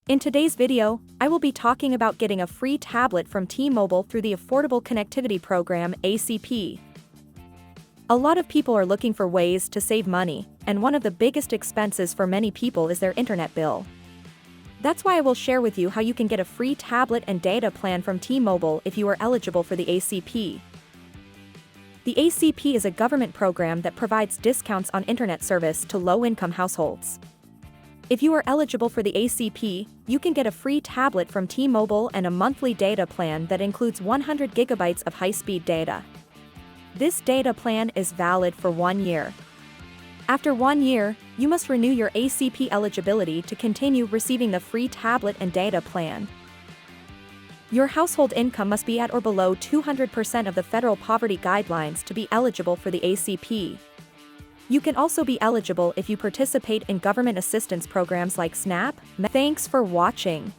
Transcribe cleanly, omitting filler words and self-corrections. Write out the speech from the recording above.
In today's video, I will be talking about getting a free tablet from T-Mobile through the Affordable Connectivity Program (ACP). A lot of people are looking for ways to save money, and one of the biggest expenses for many people is their internet bill. That's why I will share with you how you can get a free tablet and data plan from T-Mobile if you are eligible for the ACP. The ACP is a government program that provides discounts on internet service to low-income households. If you are eligible for the ACP, you can get a free tablet from T-Mobile and a monthly data plan that includes 100 gigabytes of high-speed data. This data plan is valid for 1 year. After 1 year, you must renew your ACP eligibility to continue receiving the free tablet and data plan. Your household income must be at or below 200% of the federal poverty guidelines to be eligible for the ACP. You can also be eligible if you participate in government assistance programs like SNAP. Thanks for watching.